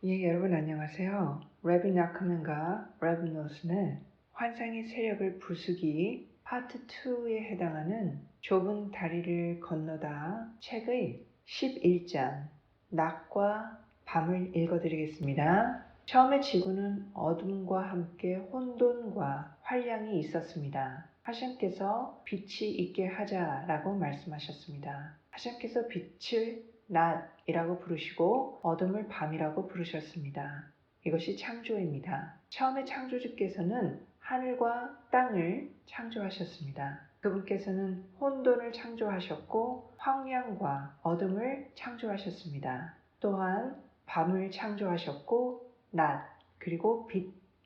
여러분 안녕하세요. 레비 나크맨과 레비 노슨의 환상의 세력을 부수기 파트 2에 해당하는 좁은 다리를 건너다 책의 11장 낮과 밤을 읽어드리겠습니다. 처음에 지구는 어둠과 함께 혼돈과 환량이 있었습니다. 하나님께서 빛이 있게 하자라고 말씀하셨습니다. 하나님께서 빛을 낮이라고 부르시고 어둠을 밤이라고 부르셨습니다. 이것이 창조입니다. 처음에 창조주께서는 하늘과 땅을 창조하셨습니다. 그분께서는 혼돈을 창조하셨고 황량과 어둠을 창조하셨습니다. 또한 밤을 창조하셨고 낮 그리고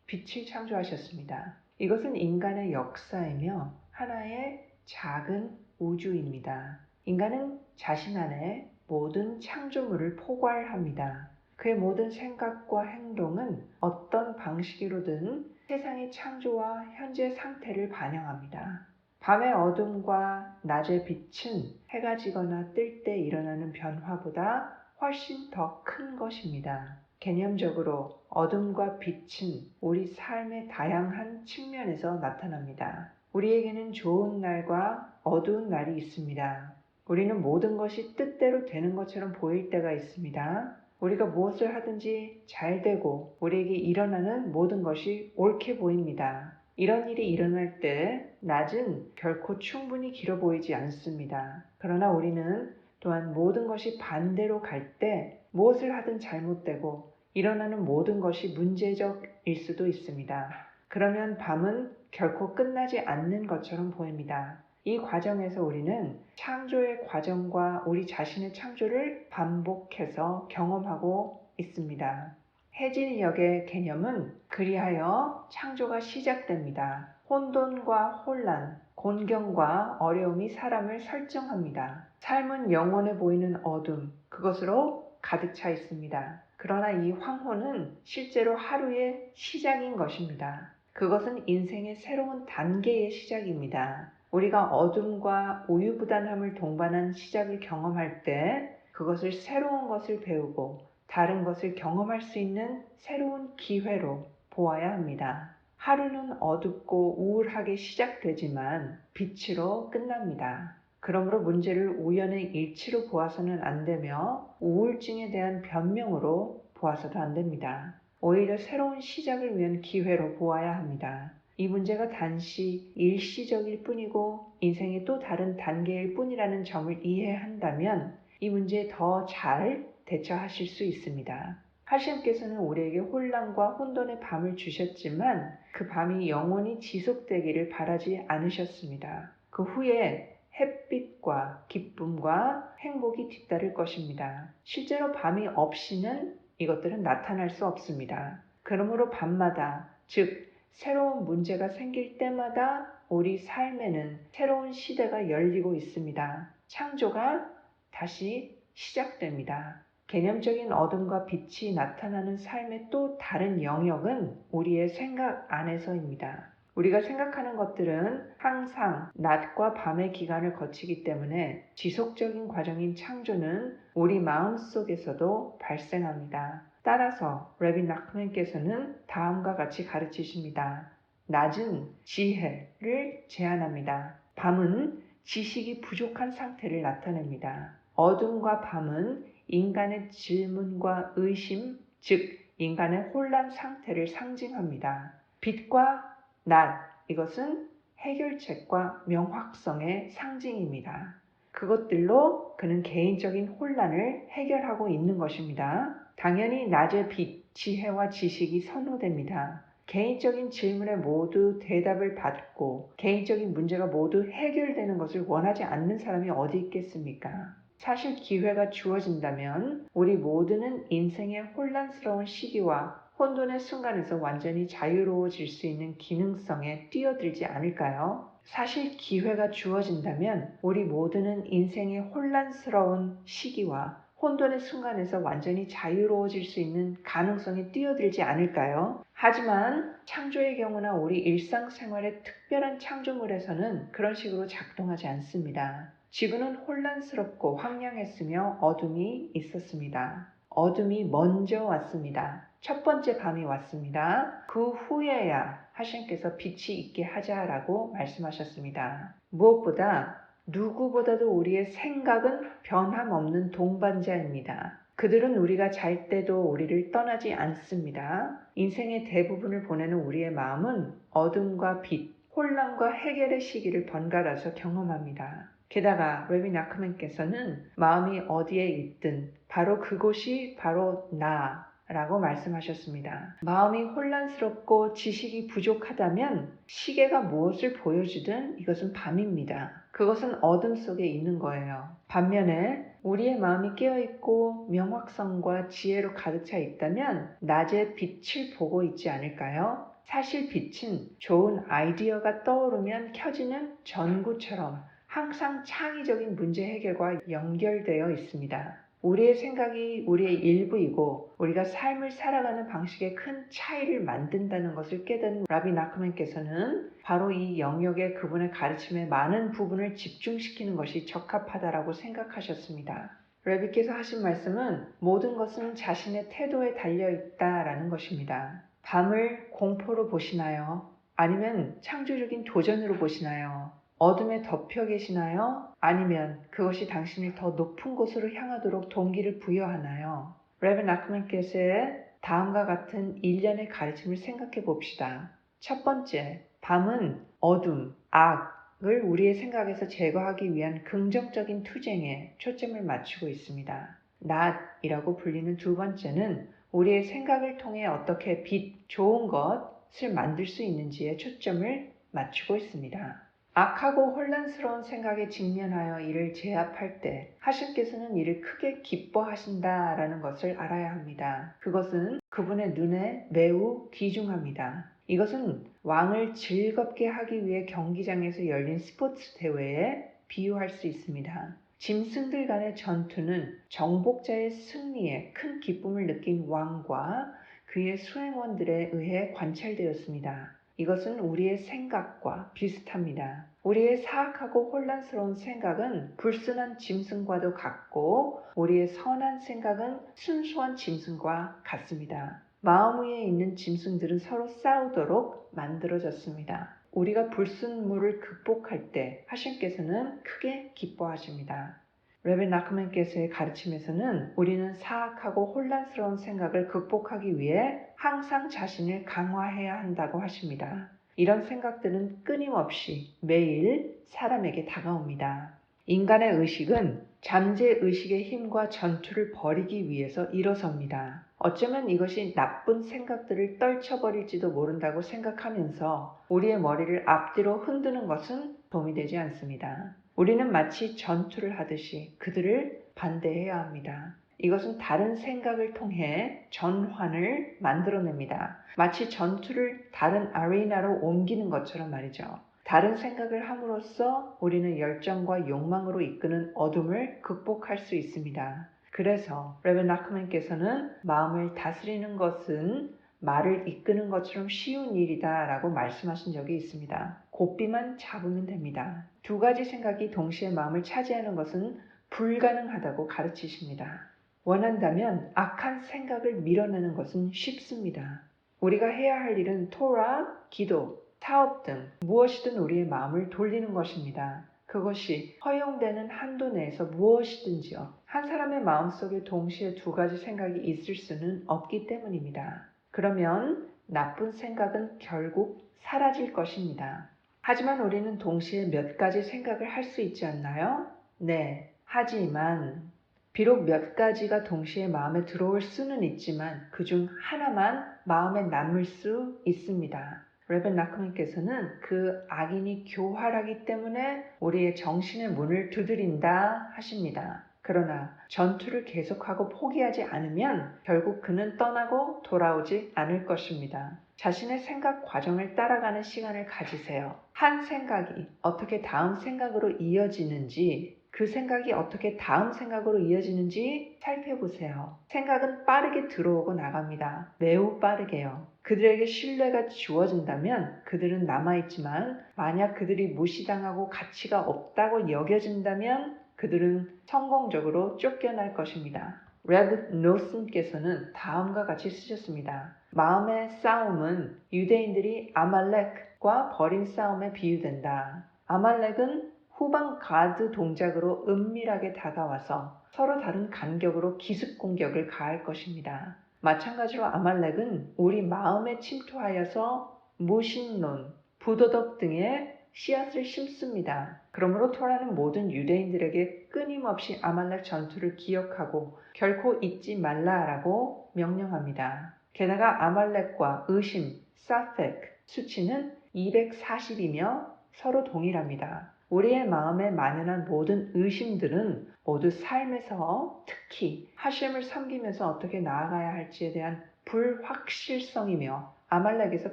빛을 창조하셨습니다. 이것은 인간의 역사이며 하나의 작은 우주입니다. 인간은 자신 안에 모든 창조물을 포괄합니다. 그의 모든 생각과 행동은 어떤 방식으로든 세상의 창조와 현재 상태를 반영합니다. 밤의 어둠과 낮의 빛은 해가 지거나 뜰 때 일어나는 변화보다 훨씬 더 큰 것입니다. 개념적으로 어둠과 빛은 우리 삶의 다양한 측면에서 나타납니다. 우리에게는 좋은 날과 어두운 날이 있습니다. 우리는 모든 것이 뜻대로 되는 것처럼 보일 때가 있습니다. 우리가 무엇을 하든지 잘 되고 우리에게 일어나는 모든 것이 옳게 보입니다. 이런 일이 일어날 때 낮은 결코 충분히 길어 보이지 않습니다. 그러나 우리는 또한 모든 것이 반대로 갈 때 무엇을 하든 잘못되고 일어나는 모든 것이 문제적일 수도 있습니다. 그러면 밤은 결코 끝나지 않는 것처럼 보입니다. 이 과정에서 우리는 창조의 과정과 우리 자신의 창조를 반복해서 경험하고 있습니다. 해질녘의 개념은 그리하여 창조가 시작됩니다. 혼돈과 혼란, 곤경과 어려움이 사람을 설정합니다. 삶은 영원해 보이는 어둠, 그것으로 가득 차 있습니다. 그러나 이 황혼은 실제로 하루의 시작인 것입니다. 그것은 인생의 새로운 단계의 시작입니다. 우리가 어둠과 우유부단함을 동반한 시작을 경험할 때 그것을 새로운 것을 배우고 다른 것을 경험할 수 있는 새로운 기회로 보아야 합니다. 하루는 어둡고 우울하게 시작되지만 빛으로 끝납니다. 그러므로 문제를 우연의 일치로 보아서는 안 되며 우울증에 대한 변명으로 보아서도 안 됩니다. 오히려 새로운 시작을 위한 기회로 보아야 합니다. 이 문제가 단시 일시적일 뿐이고 인생의 또 다른 단계일 뿐이라는 점을 이해한다면 이 문제에 더 잘 대처하실 수 있습니다. 하나님께서는 우리에게 혼란과 혼돈의 밤을 주셨지만 그 밤이 영원히 지속되기를 바라지 않으셨습니다. 그 후에 햇빛과 기쁨과 행복이 뒤따를 것입니다. 실제로 밤이 없이는 이것들은 나타날 수 없습니다. 그러므로 밤마다, 즉 새로운 문제가 생길 때마다 우리 삶에는 새로운 시대가 열리고 있습니다. 창조가 다시 시작됩니다. 개념적인 어둠과 빛이 나타나는 삶의 또 다른 영역은 우리의 생각 안에서입니다. 우리가 생각하는 것들은 항상 낮과 밤의 기간을 거치기 때문에 지속적인 과정인 창조는 우리 마음속에서도 발생합니다. 따라서 레비 나크맨께서는 다음과 같이 가르치십니다. 낮은 지혜를 제안합니다. 밤은 지식이 부족한 상태를 나타냅니다. 어둠과 밤은 인간의 질문과 의심, 즉 인간의 혼란 상태를 상징합니다. 빛과 낮, 이것은 해결책과 명확성의 상징입니다. 그것들로 그는 개인적인 혼란을 해결하고 있는 것입니다. 당연히 낮의 빛, 지혜와 지식이 선호됩니다. 개인적인 질문에 모두 대답을 받고 개인적인 문제가 모두 해결되는 것을 원하지 않는 사람이 어디 있겠습니까? 사실 기회가 주어진다면 우리 모두는 인생의 혼란스러운 시기와 혼돈의 순간에서 완전히 자유로워질 수 있는 기능성에 뛰어들지 않을까요? 사실 기회가 주어진다면 우리 모두는 인생의 혼란스러운 시기와 혼돈의 순간에서 완전히 자유로워질 수 있는 가능성에 뛰어들지 않을까요? 하지만 창조의 경우나 우리 일상생활의 특별한 창조물에서는 그런 식으로 작동하지 않습니다. 지구는 혼란스럽고 황량했으며 어둠이 있었습니다. 어둠이 먼저 왔습니다. 첫 번째 밤이 왔습니다. 그 후에야 하나님께서 빛이 있게 하자라고 말씀하셨습니다. 무엇보다 누구보다도 우리의 생각은 변함없는 동반자입니다. 그들은 우리가 잘 때도 우리를 떠나지 않습니다. 인생의 대부분을 보내는 우리의 마음은 어둠과 빛, 혼란과 해결의 시기를 번갈아서 경험합니다. 게다가 레비 나크맨께서는 마음이 어디에 있든 바로 그곳이 바로 나라고 말씀하셨습니다. 마음이 혼란스럽고 지식이 부족하다면 시계가 무엇을 보여주든 이것은 밤입니다. 그것은 어둠 속에 있는 거예요. 반면에 우리의 마음이 깨어있고 명확성과 지혜로 가득 차 있다면 낮에 빛을 보고 있지 않을까요? 사실 빛은 좋은 아이디어가 떠오르면 켜지는 전구처럼 항상 창의적인 문제 해결과 연결되어 있습니다. 우리의 생각이 우리의 일부이고 우리가 삶을 살아가는 방식에 큰 차이를 만든다는 것을 깨닫는 라비 나크맨께서는 바로 이 영역에 그분의 가르침의 많은 부분을 집중시키는 것이 적합하다라고 생각하셨습니다. 레비께서 하신 말씀은 모든 것은 자신의 태도에 달려있다라는 것입니다. 밤을 공포로 보시나요? 아니면 창조적인 도전으로 보시나요? 어둠에 덮여 계시나요? 아니면 그것이 당신을 더 높은 곳으로 향하도록 동기를 부여하나요? 레벨 나크맨께서의 다음과 같은 일련의 가르침을 생각해 봅시다. 첫 번째, 밤은 어둠, 악을 우리의 생각에서 제거하기 위한 긍정적인 투쟁에 초점을 맞추고 있습니다. 낮이라고 불리는 두 번째는 우리의 생각을 통해 어떻게 빛, 좋은 것을 만들 수 있는지에 초점을 맞추고 있습니다. 악하고 혼란스러운 생각에 직면하여 이를 제압할 때 하나님께서는 이를 크게 기뻐하신다라는 것을 알아야 합니다. 그것은 그분의 눈에 매우 귀중합니다. 이것은 왕을 즐겁게 하기 위해 경기장에서 열린 스포츠 대회에 비유할 수 있습니다. 짐승들 간의 전투는 정복자의 승리에 큰 기쁨을 느낀 왕과 그의 수행원들에 의해 관찰되었습니다. 이것은 우리의 생각과 비슷합니다. 우리의 사악하고 혼란스러운 생각은 불순한 짐승과도 같고 우리의 선한 생각은 순수한 짐승과 같습니다. 마음 위에 있는 짐승들은 서로 싸우도록 만들어졌습니다. 우리가 불순물을 극복할 때 하나님께서는 크게 기뻐하십니다. 레벨 나크맨께서의 가르침에서는 우리는 사악하고 혼란스러운 생각을 극복하기 위해 항상 자신을 강화해야 한다고 하십니다. 이런 생각들은 끊임없이 매일 사람에게 다가옵니다. 인간의 의식은 잠재의식의 힘과 전투를 벌이기 위해서 일어섭니다. 어쩌면 이것이 나쁜 생각들을 떨쳐버릴지도 모른다고 생각하면서 우리의 머리를 앞뒤로 흔드는 것은 도움이 되지 않습니다. 우리는 마치 전투를 하듯이 그들을 반대해야 합니다. 이것은 다른 생각을 통해 전환을 만들어냅니다. 마치 전투를 다른 아레나로 옮기는 것처럼 말이죠. 다른 생각을 함으로써 우리는 열정과 욕망으로 이끄는 어둠을 극복할 수 있습니다. 그래서 레벨 나크맨께서는 마음을 다스리는 것은 말을 이끄는 것처럼 쉬운 일이다 라고 말씀하신 적이 있습니다. 고삐만 잡으면 됩니다. 두 가지 생각이 동시에 마음을 차지하는 것은 불가능하다고 가르치십니다. 원한다면 악한 생각을 밀어내는 것은 쉽습니다. 우리가 해야 할 일은 토라, 기도, 사업 등 무엇이든 우리의 마음을 돌리는 것입니다. 그것이 허용되는 한도 내에서 무엇이든지요. 한 사람의 마음속에 동시에 두 가지 생각이 있을 수는 없기 때문입니다. 그러면 나쁜 생각은 결국 사라질 것입니다. 하지만 우리는 동시에 몇 가지 생각을 할 수 있지 않나요? 네, 하지만 비록 몇 가지가 동시에 마음에 들어올 수는 있지만 그중 하나만 마음에 남을 수 있습니다. 레벨 나크맨께서는 그 악인이 교활하기 때문에 우리의 정신의 문을 두드린다 하십니다. 그러나 전투를 계속하고 포기하지 않으면 결국 그는 떠나고 돌아오지 않을 것입니다. 자신의 생각 과정을 따라가는 시간을 가지세요. 한 생각이 어떻게 다음 생각으로 이어지는지 그 생각이 어떻게 다음 생각으로 이어지는지 살펴보세요. 생각은 빠르게 들어오고 나갑니다. 매우 빠르게요. 그들에게 신뢰가 주어진다면 그들은 남아있지만 만약 그들이 무시당하고 가치가 없다고 여겨진다면 그들은 성공적으로 쫓겨날 것입니다. 레브 노슨께서는 다음과 같이 쓰셨습니다. 마음의 싸움은 유대인들이 아말렉과 벌인 싸움에 비유된다. 아말렉은 후방 가드 동작으로 은밀하게 다가와서 서로 다른 간격으로 기습 공격을 가할 것입니다. 마찬가지로 아말렉은 우리 마음에 침투하여서 무신론, 부도덕 등의 씨앗을 심습니다. 그러므로 토라는 모든 유대인들에게 끊임없이 아말렉 전투를 기억하고 결코 잊지 말라라고 명령합니다. 게다가 아말렉과 의심, 사펙 수치는 240이며 서로 동일합니다. 우리의 마음에 만연한 모든 의심들은 모두 삶에서 특히 하셴을 섬기면서 어떻게 나아가야 할지에 대한 불확실성이며 아말렉에서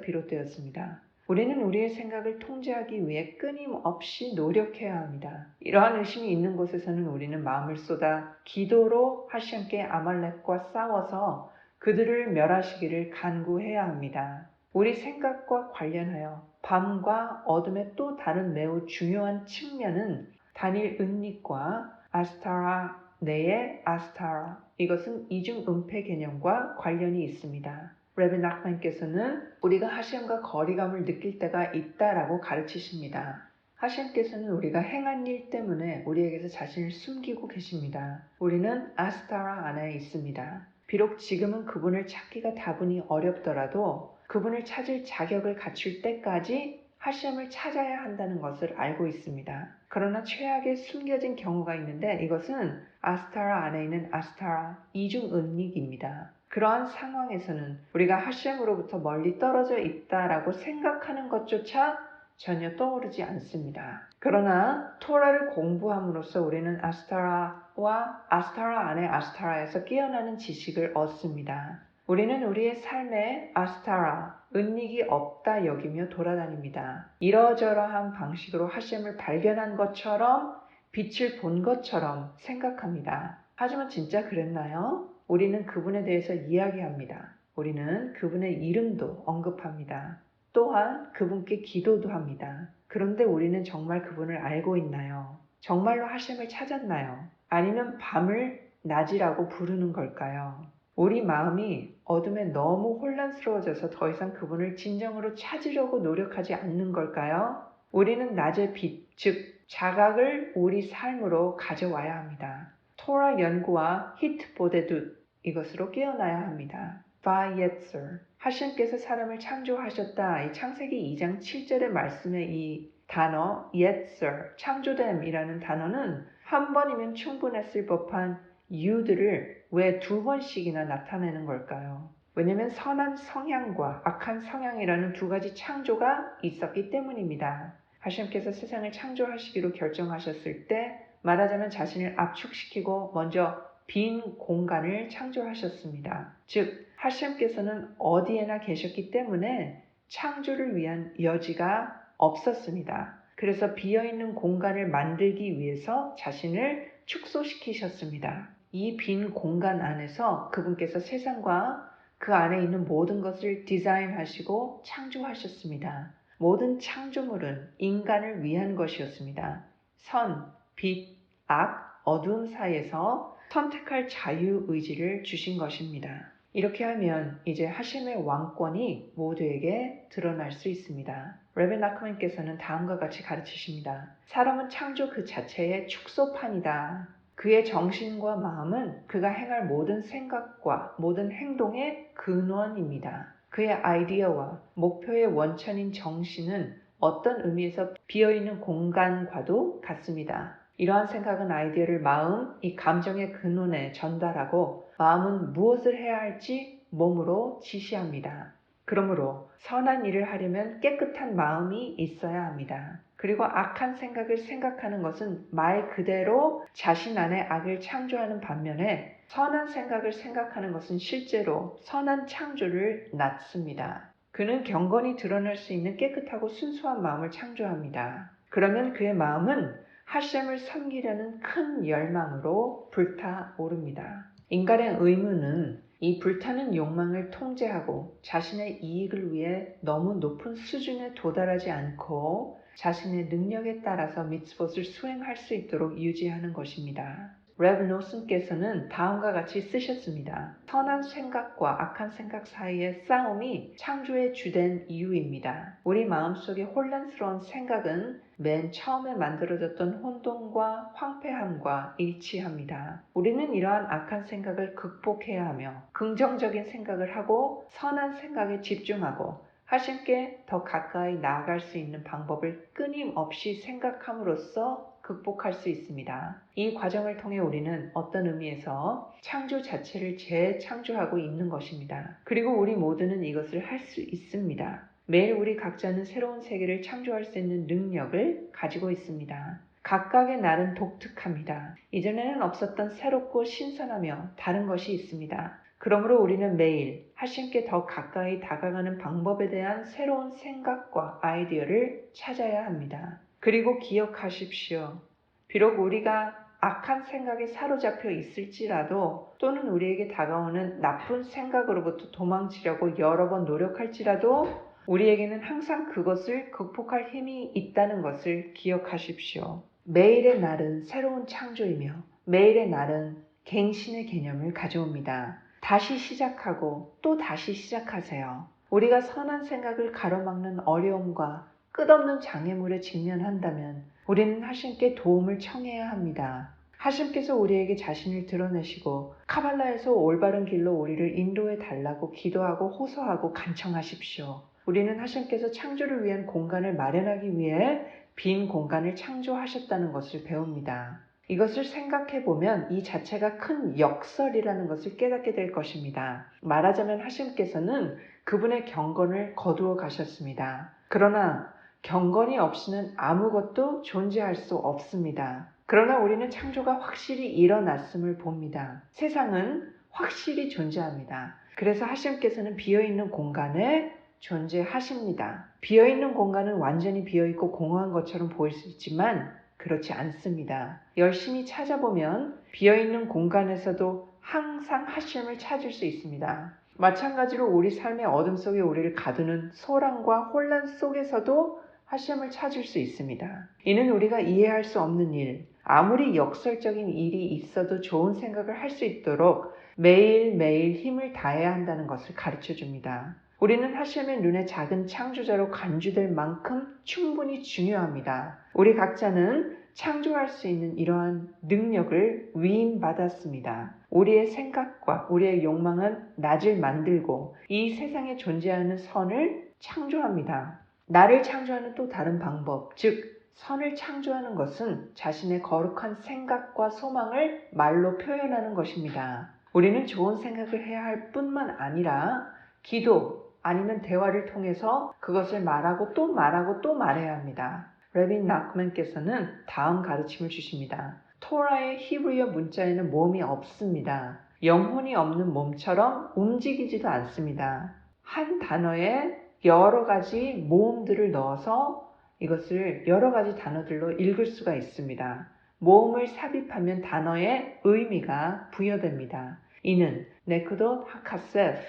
비롯되었습니다. 우리는 우리의 생각을 통제하기 위해 끊임없이 노력해야 합니다. 이러한 의심이 있는 곳에서는 우리는 마음을 쏟아 기도로 하셴께 아말렉과 싸워서 그들을 멸하시기를 간구해야 합니다. 우리 생각과 관련하여 밤과 어둠의 또 다른 매우 중요한 측면은 단일 은닉과 아스타라 내의 아스타라, 이것은 이중은폐 개념과 관련이 있습니다. 레베 낙만께서는 우리가 하셴과 거리감을 느낄 때가 있다라고 가르치십니다. 하셴께서는 우리가 행한 일 때문에 우리에게서 자신을 숨기고 계십니다. 우리는 아스타라 안에 있습니다. 비록 지금은 그분을 찾기가 다분히 어렵더라도 그분을 찾을 자격을 갖출 때까지 하셴을 찾아야 한다는 것을 알고 있습니다. 그러나 최악에 숨겨진 경우가 있는데 이것은 아스타라 안에 있는 아스타라, 이중은닉입니다. 그러한 상황에서는 우리가 하셴으로부터 멀리 떨어져 있다라고 생각하는 것조차 전혀 떠오르지 않습니다. 그러나 토라를 공부함으로써 우리는 아스타라와 아스타라 안의 아스타라에서 깨어나는 지식을 얻습니다. 우리는 우리의 삶에 아스타라, 은닉이 없다 여기며 돌아다닙니다. 이러저러한 방식으로 하셴을 발견한 것처럼 빛을 본 것처럼 생각합니다. 하지만 진짜 그랬나요? 우리는 그분에 대해서 이야기합니다. 우리는 그분의 이름도 언급합니다. 또한 그분께 기도도 합니다. 그런데 우리는 정말 그분을 알고 있나요? 정말로 하셴을 찾았나요? 아니면 밤을 낮이라고 부르는 걸까요? 우리 마음이 어둠에 너무 혼란스러워져서 더 이상 그분을 진정으로 찾으려고 노력하지 않는 걸까요? 우리는 낮의 빛, 즉 자각을 우리 삶으로 가져와야 합니다. 토라 연구와 히트보데두, 이것으로 깨어나야 합니다. 바이에츠, 하셴께서 사람을 창조하셨다. 이 창세기 2장 7절의 말씀의 이 단어 예츠, 창조됨이라는 단어는 한 번이면 충분했을 법한 이유들을 왜 두 번씩이나 나타내는 걸까요? 왜냐하면 선한 성향과 악한 성향이라는 두 가지 창조가 있었기 때문입니다. 하셴께서 세상을 창조하시기로 결정하셨을 때 말하자면 자신을 압축시키고 먼저 빈 공간을 창조하셨습니다. 즉 하셴께서는 어디에나 계셨기 때문에 창조를 위한 여지가 없었습니다. 그래서 비어있는 공간을 만들기 위해서 자신을 축소시키셨습니다. 이 빈 공간 안에서 그분께서 세상과 그 안에 있는 모든 것을 디자인하시고 창조하셨습니다. 모든 창조물은 인간을 위한 것이었습니다. 선, 빛, 악, 어두움 사이에서 선택할 자유의지를 주신 것입니다. 이렇게 하면 이제 하셴의 왕권이 모두에게 드러날 수 있습니다. 레베 나크만께서는 다음과 같이 가르치십니다. 사람은 창조 그 자체의 축소판이다. 그의 정신과 마음은 그가 행할 모든 생각과 모든 행동의 근원입니다. 그의 아이디어와 목표의 원천인 정신은 어떤 의미에서 비어있는 공간과도 같습니다. 이러한 생각은 아이디어를 마음, 이 감정의 근원에 전달하고 마음은 무엇을 해야 할지 몸으로 지시합니다. 그러므로 선한 일을 하려면 깨끗한 마음이 있어야 합니다. 그리고 악한 생각을 생각하는 것은 말 그대로 자신 안에 악을 창조하는 반면에 선한 생각을 생각하는 것은 실제로 선한 창조를 낳습니다. 그는 경건이 드러날 수 있는 깨끗하고 순수한 마음을 창조합니다. 그러면 그의 마음은 하셴을 섬기려는 큰 열망으로 불타오릅니다. 인간의 의무는 이 불타는 욕망을 통제하고 자신의 이익을 위해 너무 높은 수준에 도달하지 않고 자신의 능력에 따라서 미tzvot을 수행할 수 있도록 유지하는 것입니다. 레브노슨께서는 다음과 같이 쓰셨습니다. 선한 생각과 악한 생각 사이의 싸움이 창조의 주된 이유입니다. 우리 마음속의 혼란스러운 생각은 맨 처음에 만들어졌던 혼돈과 황폐함과 일치합니다. 우리는 이러한 악한 생각을 극복해야 하며 긍정적인 생각을 하고 선한 생각에 집중하고 하신께 더 가까이 나아갈 수 있는 방법을 끊임없이 생각함으로써 극복할 수 있습니다. 이 과정을 통해 우리는 어떤 의미에서 창조 자체를 재창조하고 있는 것입니다. 그리고 우리 모두는 이것을 할 수 있습니다. 매일 우리 각자는 새로운 세계를 창조할 수 있는 능력을 가지고 있습니다. 각각의 날은 독특합니다. 이전에는 없었던 새롭고 신선하며 다른 것이 있습니다. 그러므로 우리는 매일 하신께 더 가까이 다가가는 방법에 대한 새로운 생각과 아이디어를 찾아야 합니다. 그리고 기억하십시오. 비록 우리가 악한 생각에 사로잡혀 있을지라도 또는 우리에게 다가오는 나쁜 생각으로부터 도망치려고 여러 번 노력할지라도 우리에게는 항상 그것을 극복할 힘이 있다는 것을 기억하십시오. 매일의 날은 새로운 창조이며 매일의 날은 갱신의 개념을 가져옵니다. 다시 시작하고 또 다시 시작하세요. 우리가 선한 생각을 가로막는 어려움과 끝없는 장애물에 직면한다면 우리는 하신께 도움을 청해야 합니다. 하신께서 우리에게 자신을 드러내시고 카발라에서 올바른 길로 우리를 인도해 달라고 기도하고 호소하고 간청하십시오. 우리는 하신께서 창조를 위한 공간을 마련하기 위해 빈 공간을 창조하셨다는 것을 배웁니다. 이것을 생각해보면 이 자체가 큰 역설이라는 것을 깨닫게 될 것입니다. 말하자면 하심께서는 그분의 경건을 거두어 가셨습니다. 그러나 경건이 없이는 아무것도 존재할 수 없습니다. 그러나 우리는 창조가 확실히 일어났음을 봅니다. 세상은 확실히 존재합니다. 그래서 하심께서는 비어있는 공간에 존재하십니다. 비어있는 공간은 완전히 비어있고 공허한 것처럼 보일 수 있지만 그렇지 않습니다. 열심히 찾아보면 비어있는 공간에서도 항상 하심을 찾을 수 있습니다. 마찬가지로 우리 삶의 어둠 속에 우리를 가두는 소란과 혼란 속에서도 하심을 찾을 수 있습니다. 이는 우리가 이해할 수 없는 일, 아무리 역설적인 일이 있어도 좋은 생각을 할 수 있도록 매일매일 힘을 다해야 한다는 것을 가르쳐 줍니다. 우리는 하심의 눈에 작은 창조자로 간주될 만큼 충분히 중요합니다. 우리 각자는 창조할 수 있는 이러한 능력을 위임받았습니다. 우리의 생각과 우리의 욕망은 낫을 만들고 이 세상에 존재하는 선을 창조합니다. 나를 창조하는 또 다른 방법, 즉 선을 창조하는 것은 자신의 거룩한 생각과 소망을 말로 표현하는 것입니다. 우리는 좋은 생각을 해야 할 뿐만 아니라 기도 아니면 대화를 통해서 그것을 말하고 또 말하고 또 말해야 합니다. 레빈 나크맨께서는 다음 가르침을 주십니다. 토라의 히브리어 문자에는 모음이 없습니다. 영혼이 없는 몸처럼 움직이지도 않습니다. 한 단어에 여러 가지 모음들을 넣어서 이것을 여러 가지 단어들로 읽을 수가 있습니다. 모음을 삽입하면 단어의 의미가 부여됩니다. 이는 네크돗 하카세프,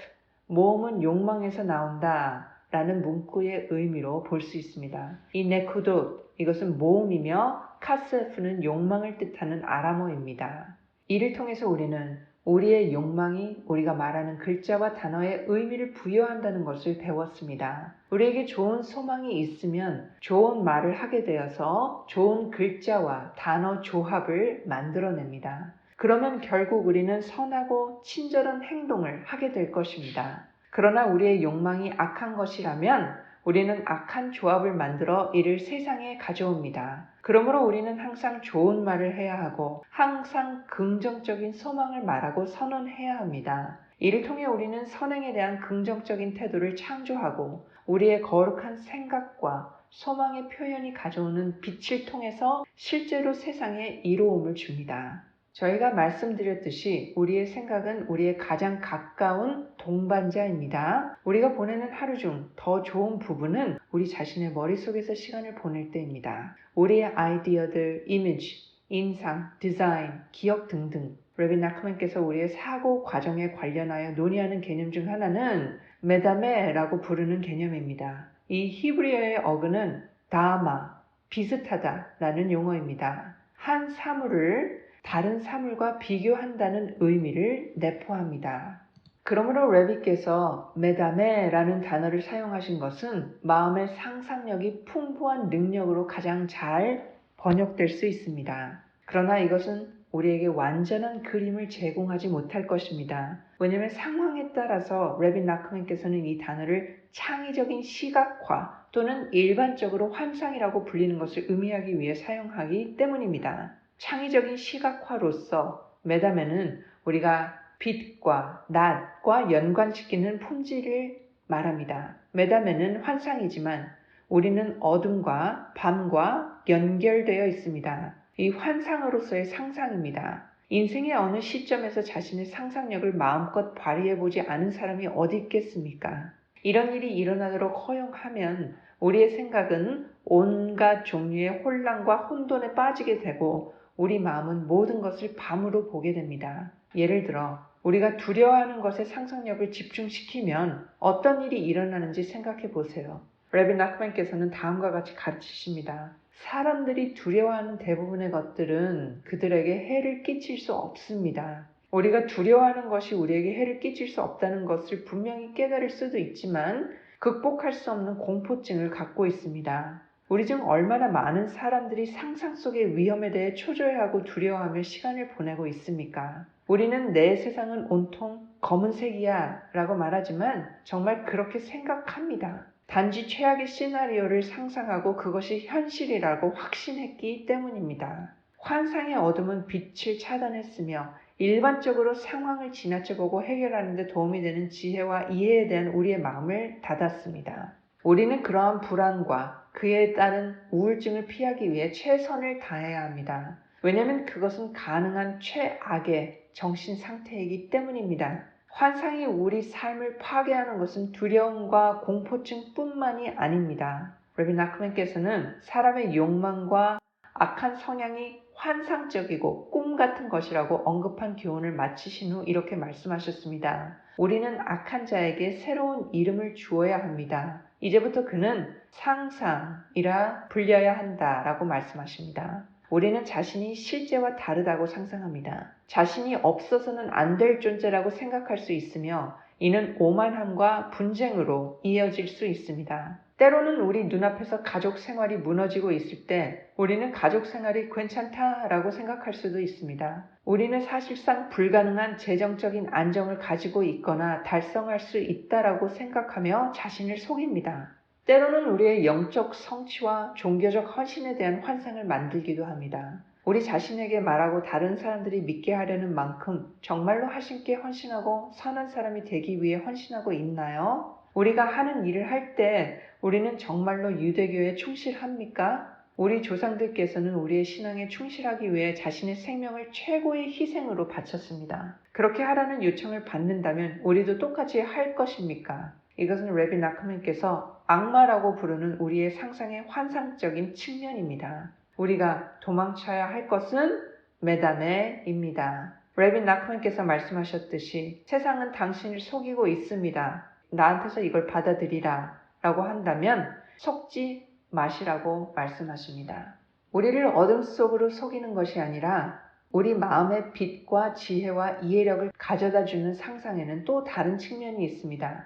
모음은 욕망에서 나온다 라는 문구의 의미로 볼 수 있습니다. 이 네크돗, 이것은 모음이며 카세프는 욕망을 뜻하는 아람어입니다. 이를 통해서 우리는 우리의 욕망이 우리가 말하는 글자와 단어의 의미를 부여한다는 것을 배웠습니다. 우리에게 좋은 소망이 있으면 좋은 말을 하게 되어서 좋은 글자와 단어 조합을 만들어냅니다. 그러면 결국 우리는 선하고 친절한 행동을 하게 될 것입니다. 그러나 우리의 욕망이 악한 것이라면 우리는 악한 조합을 만들어 이를 세상에 가져옵니다. 그러므로 우리는 항상 좋은 말을 해야 하고 항상 긍정적인 소망을 말하고 선언해야 합니다. 이를 통해 우리는 선행에 대한 긍정적인 태도를 창조하고 우리의 거룩한 생각과 소망의 표현이 가져오는 빛을 통해서 실제로 세상에 이로움을 줍니다. 저희가 말씀드렸듯이 우리의 생각은 우리의 가장 가까운 동반자입니다. 우리가 보내는 하루 중 더 좋은 부분은 우리 자신의 머릿속에서 시간을 보낼 때입니다. 우리의 아이디어들, 이미지, 인상, 디자인, 기억 등등. 레빈 나크맨께서 우리의 사고 과정에 관련하여 논의하는 개념 중 하나는 메다메라고 부르는 개념입니다. 이 히브리어의 어근은 다마, 비슷하다라는 용어입니다. 한 사물을 다른 사물과 비교한다는 의미를 내포합니다. 그러므로 레빗께서 메다메라는 단어를 사용하신 것은 마음의 상상력이 풍부한 능력으로 가장 잘 번역될 수 있습니다. 그러나 이것은 우리에게 완전한 그림을 제공하지 못할 것입니다. 왜냐하면 상황에 따라서 레빗 나크맨께서는 이 단어를 창의적인 시각화 또는 일반적으로 환상이라고 불리는 것을 의미하기 위해 사용하기 때문입니다. 창의적인 시각화로서 메다메는 우리가 빛과 낮과 연관시키는 품질을 말합니다. 메다메는 환상이지만 우리는 어둠과 밤과 연결되어 있습니다. 이 환상으로서의 상상입니다. 인생의 어느 시점에서 자신의 상상력을 마음껏 발휘해보지 않은 사람이 어디 있겠습니까? 이런 일이 일어나도록 허용하면 우리의 생각은 온갖 종류의 혼란과 혼돈에 빠지게 되고 우리 마음은 모든 것을 밤으로 보게 됩니다. 예를 들어 우리가 두려워하는 것에 상상력을 집중시키면 어떤 일이 일어나는지 생각해 보세요. 레빗 나크맨께서는 다음과 같이 가르치십니다. 사람들이 두려워하는 대부분의 것들은 그들에게 해를 끼칠 수 없습니다. 우리가 두려워하는 것이 우리에게 해를 끼칠 수 없다는 것을 분명히 깨달을 수도 있지만 극복할 수 없는 공포증을 갖고 있습니다. 우리 중 얼마나 많은 사람들이 상상 속의 위험에 대해 초조해하고 두려워하며 시간을 보내고 있습니까? 우리는 내 세상은 온통 검은색이야 라고 말하지만 정말 그렇게 생각합니다. 단지 최악의 시나리오를 상상하고 그것이 현실이라고 확신했기 때문입니다. 환상의 어둠은 빛을 차단했으며 일반적으로 상황을 지나쳐보고 해결하는 데 도움이 되는 지혜와 이해에 대한 우리의 마음을 닫았습니다. 우리는 그러한 불안과 그에 따른 우울증을 피하기 위해 최선을 다해야 합니다. 왜냐하면 그것은 가능한 최악의 정신 상태이기 때문입니다. 환상이 우리 삶을 파괴하는 것은 두려움과 공포증뿐만이 아닙니다. 레빗 나크맨께서는 사람의 욕망과 악한 성향이 환상적이고 꿈 같은 것이라고 언급한 교훈을 마치신 후 이렇게 말씀하셨습니다. 우리는 악한 자에게 새로운 이름을 주어야 합니다. 이제부터 그는 상상이라 불려야 한다라고 말씀하십니다. 우리는 자신이 실제와 다르다고 상상합니다. 자신이 없어서는 안 될 존재라고 생각할 수 있으며 이는 오만함과 분쟁으로 이어질 수 있습니다. 때로는 우리 눈앞에서 가족 생활이 무너지고 있을 때 우리는 가족 생활이 괜찮다라고 생각할 수도 있습니다. 우리는 사실상 불가능한 재정적인 안정을 가지고 있거나 달성할 수 있다라고 생각하며 자신을 속입니다. 때로는 우리의 영적 성취와 종교적 헌신에 대한 환상을 만들기도 합니다. 우리 자신에게 말하고 다른 사람들이 믿게 하려는 만큼 정말로 하신께 헌신하고 선한 사람이 되기 위해 헌신하고 있나요? 우리가 하는 일을 할 때 우리는 정말로 유대교에 충실합니까? 우리 조상들께서는 우리의 신앙에 충실하기 위해 자신의 생명을 최고의 희생으로 바쳤습니다. 그렇게 하라는 요청을 받는다면 우리도 똑같이 할 것입니까? 이것은 레빗 나크맨께서 악마라고 부르는 우리의 상상의 환상적인 측면입니다. 우리가 도망쳐야 할 것은 메다메입니다. 레빗 나크맨께서 말씀하셨듯이 세상은 당신을 속이고 있습니다. 나한테서 이걸 받아들이라 라고 한다면 속지 마시라고 말씀하십니다. 우리를 어둠 속으로 속이는 것이 아니라 우리 마음의 빛과 지혜와 이해력을 가져다주는 상상에는 또 다른 측면이 있습니다.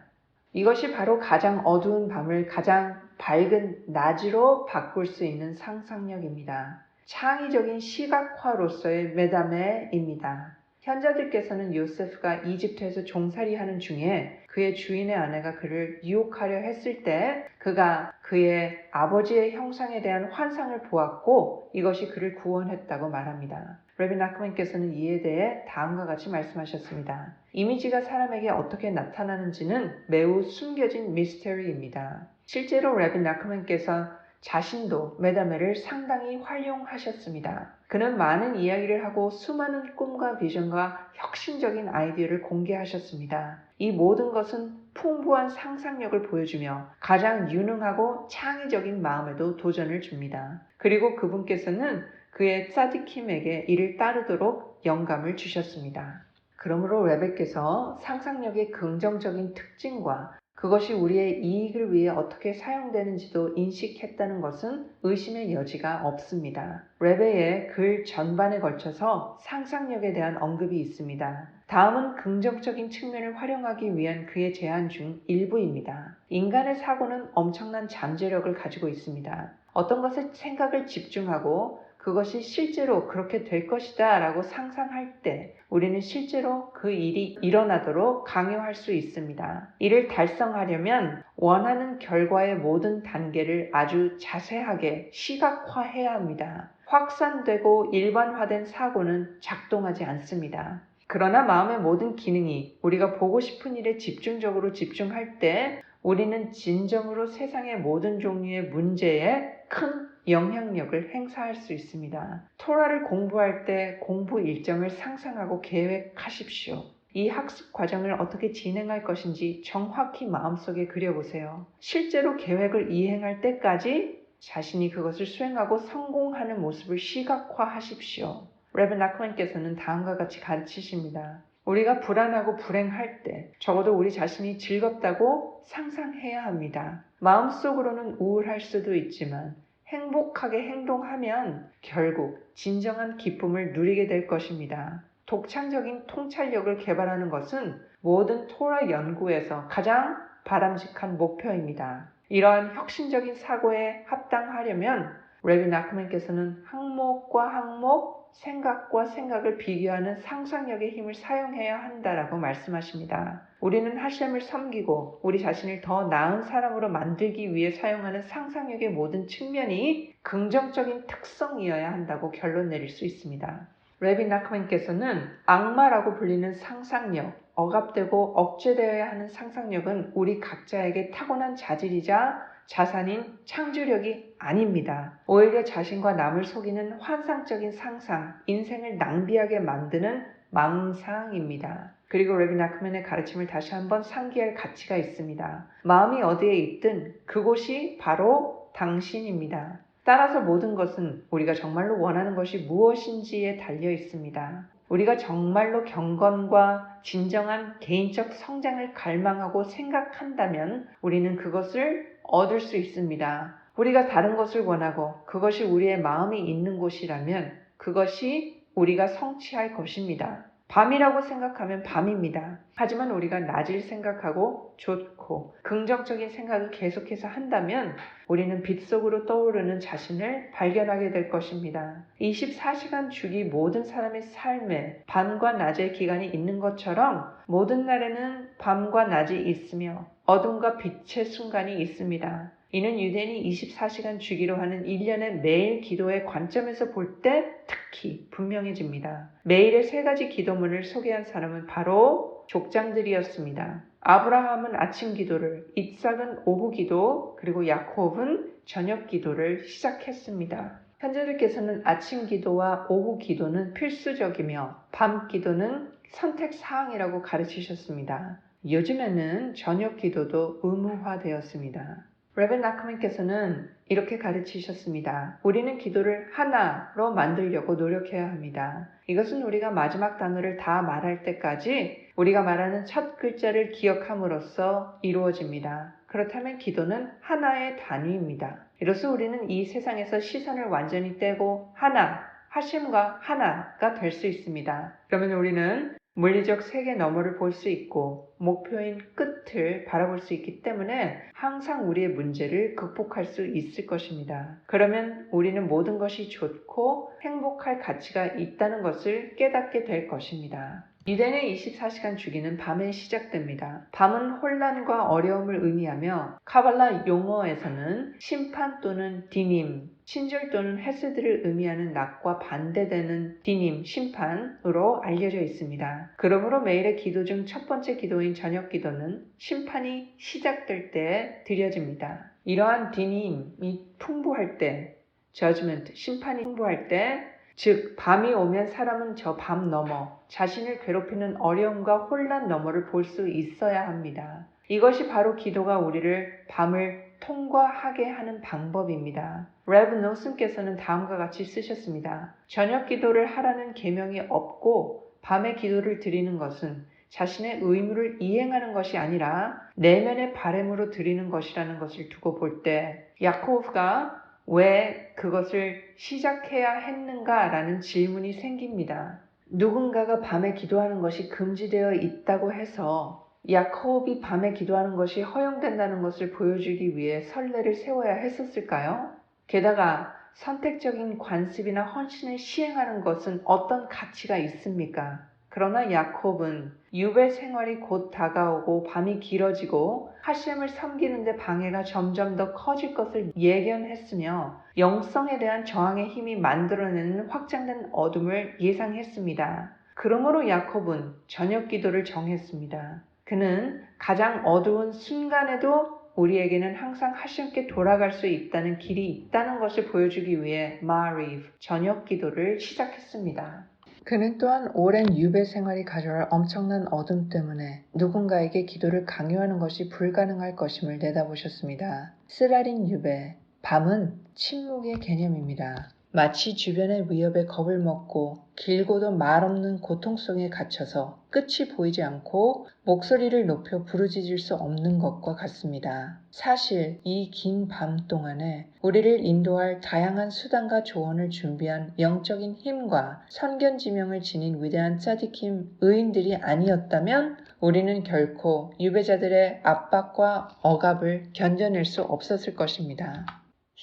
이것이 바로 가장 어두운 밤을 가장 밝은 낮으로 바꿀 수 있는 상상력입니다. 창의적인 시각화로서의 메다메입니다. 현자들께서는 요세프가 이집트에서 종살이하는 중에 그의 주인의 아내가 그를 유혹하려 했을 때 그가 그의 아버지의 형상에 대한 환상을 보았고 이것이 그를 구원했다고 말합니다. 레빗 나크맨께서는 이에 대해 다음과 같이 말씀하셨습니다. 이미지가 사람에게 어떻게 나타나는지는 매우 숨겨진 미스터리입니다. 실제로 레빗 나크맨께서 자신도 메다메를 상당히 활용하셨습니다. 그는 많은 이야기를 하고 수많은 꿈과 비전과 혁신적인 아이디어를 공개하셨습니다. 이 모든 것은 풍부한 상상력을 보여주며 가장 유능하고 창의적인 마음에도 도전을 줍니다. 그리고 그분께서는 그의 사디킴에게 이를 따르도록 영감을 주셨습니다. 그러므로 레벳께서 상상력의 긍정적인 특징과 그것이 우리의 이익을 위해 어떻게 사용되는지도 인식했다는 것은 의심의 여지가 없습니다. 레베의 글 전반에 걸쳐서 상상력에 대한 언급이 있습니다. 다음은 긍정적인 측면을 활용하기 위한 그의 제안 중 일부입니다. 인간의 사고는 엄청난 잠재력을 가지고 있습니다. 어떤 것에 생각을 집중하고 그것이 실제로 그렇게 될 것이다 라고 상상할 때 우리는 실제로 그 일이 일어나도록 강요할 수 있습니다. 이를 달성하려면 원하는 결과의 모든 단계를 아주 자세하게 시각화해야 합니다. 확산되고 일반화된 사고는 작동하지 않습니다. 그러나 마음의 모든 기능이 우리가 보고 싶은 일에 집중적으로 집중할 때 우리는 진정으로 세상의 모든 종류의 문제에 큰 영향력을 행사할 수 있습니다. 토라를 공부할 때 공부 일정을 상상하고 계획하십시오. 이 학습 과정을 어떻게 진행할 것인지 정확히 마음속에 그려보세요. 실제로 계획을 이행할 때까지 자신이 그것을 수행하고 성공하는 모습을 시각화하십시오. 레브 나크만께서는 다음과 같이 가르치십니다. 우리가 불안하고 불행할 때 적어도 우리 자신이 즐겁다고 상상해야 합니다. 마음속으로는 우울할 수도 있지만 행복하게 행동하면 결국 진정한 기쁨을 누리게 될 것입니다. 독창적인 통찰력을 개발하는 것은 모든 토라 연구에서 가장 바람직한 목표입니다. 이러한 혁신적인 사고에 합당하려면 레비 나크만께서는 항목과 항목, 생각과 생각을 비교하는 상상력의 힘을 사용해야 한다라고 말씀하십니다. 우리는 하셴을 섬기고 우리 자신을 더 나은 사람으로 만들기 위해 사용하는 상상력의 모든 측면이 긍정적인 특성이어야 한다고 결론 내릴 수 있습니다. 레비 나크만께서는 악마라고 불리는 상상력, 억압되고 억제되어야 하는 상상력은 우리 각자에게 타고난 자질이자 자산인 창조력이 아닙니다. 오히려 자신과 남을 속이는 환상적인 상상, 인생을 낭비하게 만드는 망상입니다. 그리고 레비 나크만의 가르침을 다시 한번 상기할 가치가 있습니다. 마음이 어디에 있든 그곳이 바로 당신입니다. 따라서 모든 것은 우리가 정말로 원하는 것이 무엇인지에 달려 있습니다. 우리가 정말로 경건과 진정한 개인적 성장을 갈망하고 생각한다면 우리는 그것을 얻을 수 있습니다. 우리가 다른 것을 원하고 그것이 우리의 마음이 있는 곳이라면 그것이 우리가 성취할 것입니다. 밤이라고 생각하면 밤입니다. 하지만 우리가 낮을 생각하고 좋고 긍정적인 생각을 계속해서 한다면 우리는 빛 속으로 떠오르는 자신을 발견하게 될 것입니다. 24시간 주기 모든 사람의 삶에 밤과 낮의 기간이 있는 것처럼 모든 날에는 밤과 낮이 있으며 어둠과 빛의 순간이 있습니다. 이는 유대인이 24시간 주기로 하는 1년의 매일 기도의 관점에서 볼 때 특히 분명해집니다. 매일의 3가지 기도문을 소개한 사람은 바로 족장들이었습니다. 아브라함은 아침 기도를, 이삭은 오후 기도, 그리고 야곱은 저녁 기도를 시작했습니다. 현재들께서는 아침 기도와 오후 기도는 필수적이며 밤 기도는 선택사항이라고 가르치셨습니다. 요즘에는 저녁 기도도 의무화되었습니다. 레베 나크만께서는 이렇게 가르치셨습니다. 우리는 기도를 하나로 만들려고 노력해야 합니다. 이것은 우리가 마지막 단어를 다 말할 때까지 우리가 말하는 첫 글자를 기억함으로써 이루어집니다. 그렇다면 기도는 하나의 단위입니다. 이로써 우리는 이 세상에서 시선을 완전히 떼고 하나, 하심과 하나가 될 수 있습니다. 그러면 우리는 물리적 세계 너머를 볼 수 있고 목표인 끝을 바라볼 수 있기 때문에 항상 우리의 문제를 극복할 수 있을 것입니다. 그러면 우리는 모든 것이 좋고 행복할 가치가 있다는 것을 깨닫게 될 것입니다. 유대인의 24시간 주기는 밤에 시작됩니다. 밤은 혼란과 어려움을 의미하며 카발라 용어에서는 심판 또는 디님, 신절 또는 헤세드를 의미하는 낮과 반대되는 디님, 심판으로 알려져 있습니다. 그러므로 매일의 기도 중 첫 번째 기도인 저녁 기도는 심판이 시작될 때 드려집니다. 이러한 디님이 풍부할 때, judgment, 심판이 풍부할 때, 즉 밤이 오면 사람은 저 밤 너머, 자신을 괴롭히는 어려움과 혼란 너머를 볼 수 있어야 합니다. 이것이 바로 기도가 우리를 밤을 통과하게 하는 방법입니다. 레브 노슨께서는 다음과 같이 쓰셨습니다. 저녁 기도를 하라는 계명이 없고 밤에 기도를 드리는 것은 자신의 의무를 이행하는 것이 아니라 내면의 바램으로 드리는 것이라는 것을 두고 볼 때 야코브가 왜 그것을 시작해야 했는가라는 질문이 생깁니다. 누군가가 밤에 기도하는 것이 금지되어 있다고 해서 야코브이 밤에 기도하는 것이 허용된다는 것을 보여주기 위해 선례를 세워야 했었을까요? 게다가 선택적인 관습이나 헌신을 시행하는 것은 어떤 가치가 있습니까? 그러나 야콥은 유배 생활이 곧 다가오고 밤이 길어지고 하셴을 섬기는데 방해가 점점 더 커질 것을 예견했으며 영성에 대한 저항의 힘이 만들어내는 확장된 어둠을 예상했습니다. 그러므로 야콥은 저녁 기도를 정했습니다. 그는 가장 어두운 순간에도 우리에게는 항상 하셴께 돌아갈 수 있다는 길이 있다는 것을 보여주기 위해 마리브, 저녁 기도를 시작했습니다. 그는 또한 오랜 유배 생활이 가져올 엄청난 어둠 때문에 누군가에게 기도를 강요하는 것이 불가능할 것임을 내다보셨습니다. 쓰라린 유배, 밤은 침묵의 개념입니다. 마치 주변의 위협에 겁을 먹고 길고도 말없는 고통 속에 갇혀서 끝이 보이지 않고 목소리를 높여 부르짖을 수 없는 것과 같습니다. 사실 이 긴 밤 동안에 우리를 인도할 다양한 수단과 조언을 준비한 영적인 힘과 선견지명을 지닌 위대한 짜디킴 의인들이 아니었다면 우리는 결코 유배자들의 압박과 억압을 견뎌낼 수 없었을 것입니다.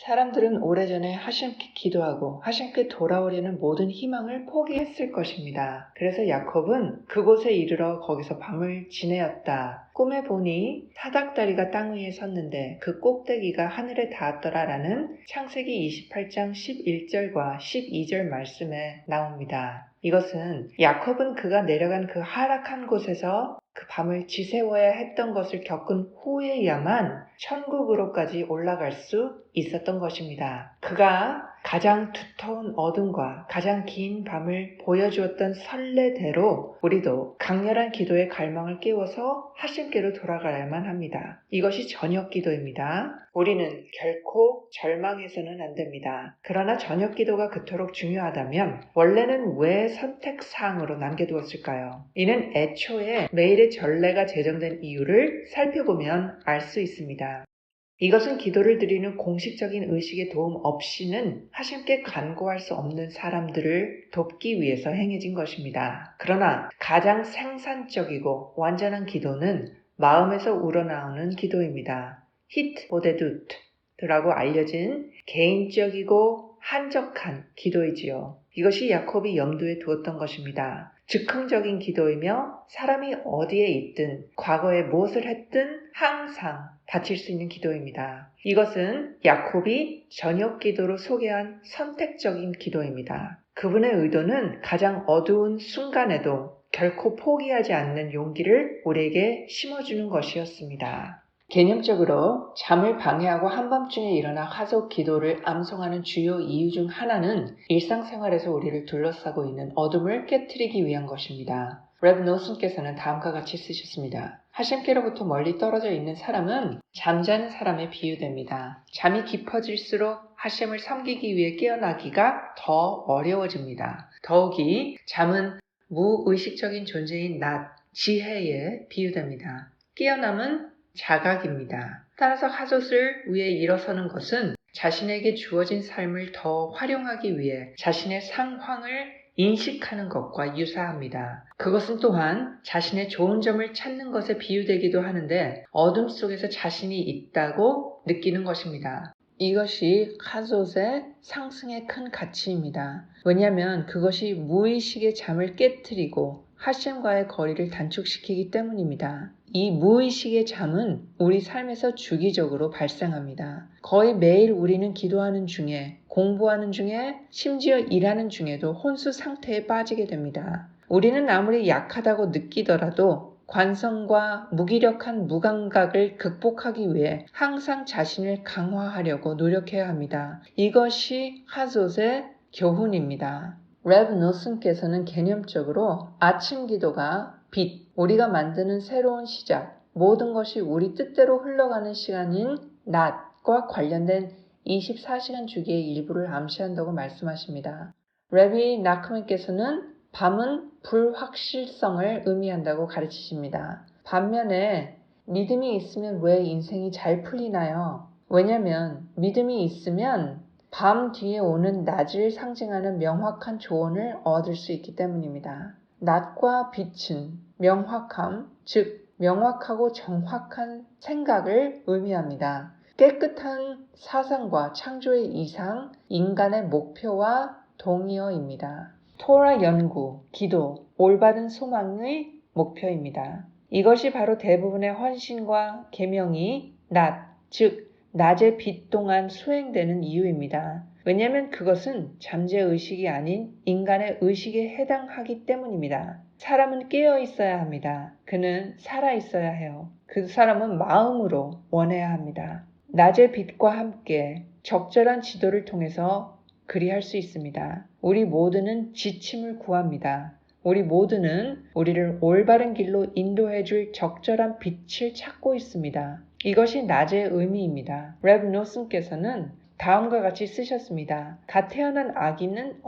사람들은 오래전에 하셴께 기도하고 하셴께 돌아오려는 모든 희망을 포기했을 것입니다. 그래서 야콥은 그곳에 이르러 거기서 밤을 지내었다. 꿈에 보니 사닥다리가 땅 위에 섰는데 그 꼭대기가 하늘에 닿았더라라는 창세기 28장 11절과 12절 말씀에 나옵니다. 이것은 야콥은 그가 내려간 그 하락한 곳에서 그 밤을 지새워야 했던 것을 겪은 후에야만 천국으로까지 올라갈 수 있었던 것입니다. 그가 가장 두터운 어둠과 가장 긴 밤을 보여주었던 선례대로 우리도 강렬한 기도의 갈망을 깨워서 하셴께로 돌아가야만 합니다. 이것이 저녁 기도입니다. 우리는 결코 절망해서는 안 됩니다. 그러나 저녁 기도가 그토록 중요하다면 원래는 왜 선택사항으로 남겨두었을까요? 이는 애초에 매일의 전례가 제정된 이유를 살펴보면 알 수 있습니다. 이것은 기도를 드리는 공식적인 의식의 도움 없이는 하셴께 간구할 수 없는 사람들을 돕기 위해서 행해진 것입니다. 그러나 가장 생산적이고 완전한 기도는 마음에서 우러나오는 기도입니다. 히트 보데두트라고 알려진 개인적이고 한적한 기도이지요. 이것이 야콥이 염두에 두었던 것입니다. 즉흥적인 기도이며 사람이 어디에 있든 과거에 무엇을 했든 항상 바칠 수 있는 기도입니다. 이것은 야콥이 저녁 기도로 소개한 선택적인 기도입니다. 그분의 의도는 가장 어두운 순간에도 결코 포기하지 않는 용기를 우리에게 심어주는 것이었습니다. 개념적으로 잠을 방해하고 한밤중에 일어나 화속 기도를 암송하는 주요 이유 중 하나는 일상생활에서 우리를 둘러싸고 있는 어둠을 깨트리기 위한 것입니다. 레브 노슨께서는 다음과 같이 쓰셨습니다. 하셴께로부터 멀리 떨어져 있는 사람은 잠자는 사람에 비유됩니다. 잠이 깊어질수록 하셴을 섬기기 위해 깨어나기가 더 어려워집니다. 더욱이 잠은 무의식적인 존재인 낮, 지혜에 비유됩니다. 깨어남은 자각입니다. 따라서 하솥을 위해 일어서는 것은 자신에게 주어진 삶을 더 활용하기 위해 자신의 상황을 인식하는 것과 유사합니다. 그것은 또한 자신의 좋은 점을 찾는 것에 비유되기도 하는데 어둠 속에서 자신이 있다고 느끼는 것입니다. 이것이 하솥의 상승의 큰 가치입니다. 왜냐하면 그것이 무의식의 잠을 깨트리고 하셴과의 거리를 단축시키기 때문입니다. 이 무의식의 잠은 우리 삶에서 주기적으로 발생합니다. 거의 매일 우리는 기도하는 중에, 공부하는 중에, 심지어 일하는 중에도 혼수 상태에 빠지게 됩니다. 우리는 아무리 약하다고 느끼더라도 관성과 무기력한 무감각을 극복하기 위해 항상 자신을 강화하려고 노력해야 합니다. 이것이 하솥의 교훈입니다. 레브 노슨께서는 개념적으로 아침 기도가 빛, 우리가 만드는 새로운 시작, 모든 것이 우리 뜻대로 흘러가는 시간인 낮과 관련된 24시간 주기의 일부를 암시한다고 말씀하십니다. 레비 나크맨께서는 밤은 불확실성을 의미한다고 가르치십니다. 반면에 믿음이 있으면 왜 인생이 잘 풀리나요? 왜냐면 믿음이 있으면 밤 뒤에 오는 낮을 상징하는 명확한 조언을 얻을 수 있기 때문입니다. 낮과 빛은 명확함, 즉 명확하고 정확한 생각을 의미합니다. 깨끗한 사상과 창조의 이상, 인간의 목표와 동의어입니다. 토라 연구, 기도, 올바른 소망의 목표입니다. 이것이 바로 대부분의 헌신과 계명이 낮, 즉 낮의 빛 동안 수행되는 이유입니다. 왜냐하면 그것은 잠재의식이 아닌 인간의 의식에 해당하기 때문입니다. 사람은 깨어 있어야 합니다. 그는 살아 있어야 해요. 그 사람은 마음으로 원해야 합니다. 낮의 빛과 함께 적절한 지도를 통해서 그리할 수 있습니다. 우리 모두는 지침을 구합니다. 우리 모두는 우리를 올바른 길로 인도해줄 적절한 빛을 찾고 있습니다. 이것이 낮의 의미입니다. 레브 노슨께서는 다음과 같이 쓰셨습니다. 갓 태어난 아기는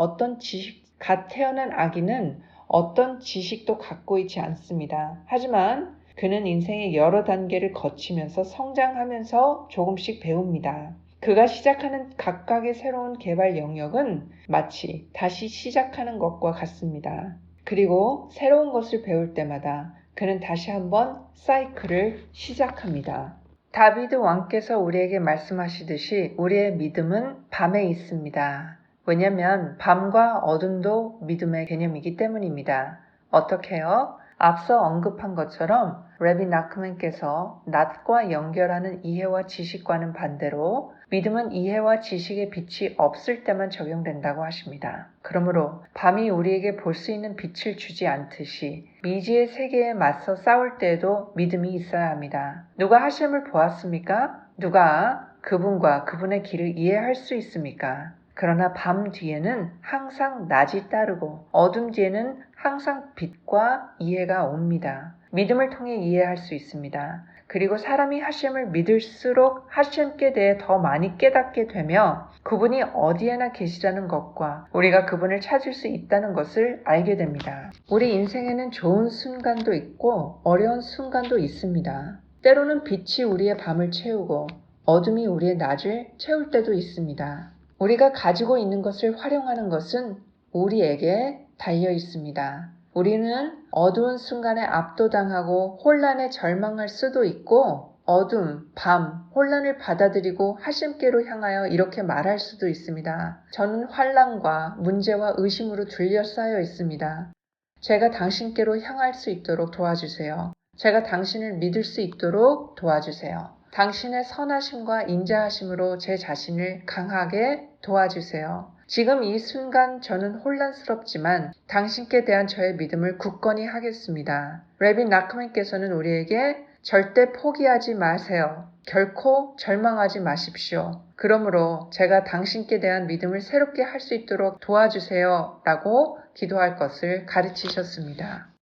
어떤 지식도 갖고 있지 않습니다. 하지만 그는 인생의 여러 단계를 거치면서 성장하면서 조금씩 배웁니다. 그가 시작하는 각각의 새로운 개발 영역은 마치 다시 시작하는 것과 같습니다. 그리고 새로운 것을 배울 때마다 그는 다시 한번 사이클을 시작합니다. 다비드 왕께서 우리에게 말씀하시듯이 우리의 믿음은 밤에 있습니다. 왜냐하면 밤과 어둠도 믿음의 개념이기 때문입니다. 어떻게요? 앞서 언급한 것처럼 레비 나크맨께서 낮과 연결하는 이해와 지식과는 반대로 믿음은 이해와 지식의 빛이 없을 때만 적용된다고 하십니다. 그러므로 밤이 우리에게 볼 수 있는 빛을 주지 않듯이 미지의 세계에 맞서 싸울 때에도 믿음이 있어야 합니다. 누가 하심을 보았습니까? 누가 그분과 그분의 길을 이해할 수 있습니까? 그러나 밤 뒤에는 항상 낮이 따르고 어둠 뒤에는 항상 빛과 이해가 옵니다. 믿음을 통해 이해할 수 있습니다. 그리고 사람이 하심을 믿을수록 하심께 대해 더 많이 깨닫게 되며 그분이 어디에나 계시다는 것과 우리가 그분을 찾을 수 있다는 것을 알게 됩니다. 우리 인생에는 좋은 순간도 있고 어려운 순간도 있습니다. 때로는 빛이 우리의 밤을 채우고 어둠이 우리의 낮을 채울 때도 있습니다. 우리가 가지고 있는 것을 활용하는 것은 우리에게 달려 있습니다. 우리는 어두운 순간에 압도당하고 혼란에 절망할 수도 있고 어둠, 밤, 혼란을 받아들이고 하심께로 향하여 이렇게 말할 수도 있습니다. 저는 환난과 문제와 의심으로 둘러싸여 있습니다. 제가 당신께로 향할 수 있도록 도와주세요. 제가 당신을 믿을 수 있도록 도와주세요. 당신의 선하심과 인자하심으로 제 자신을 강하게 도와주세요. 지금 이 순간 저는 혼란스럽지만 당신께 대한 저의 믿음을 굳건히 하겠습니다. 레비 나크맨께서는 우리에게 절대 포기하지 마세요. 결코 절망하지 마십시오. 그러므로 제가 당신께 대한 믿음을 새롭게 할 수 있도록 도와주세요 라고 기도할 것을 가르치셨습니다.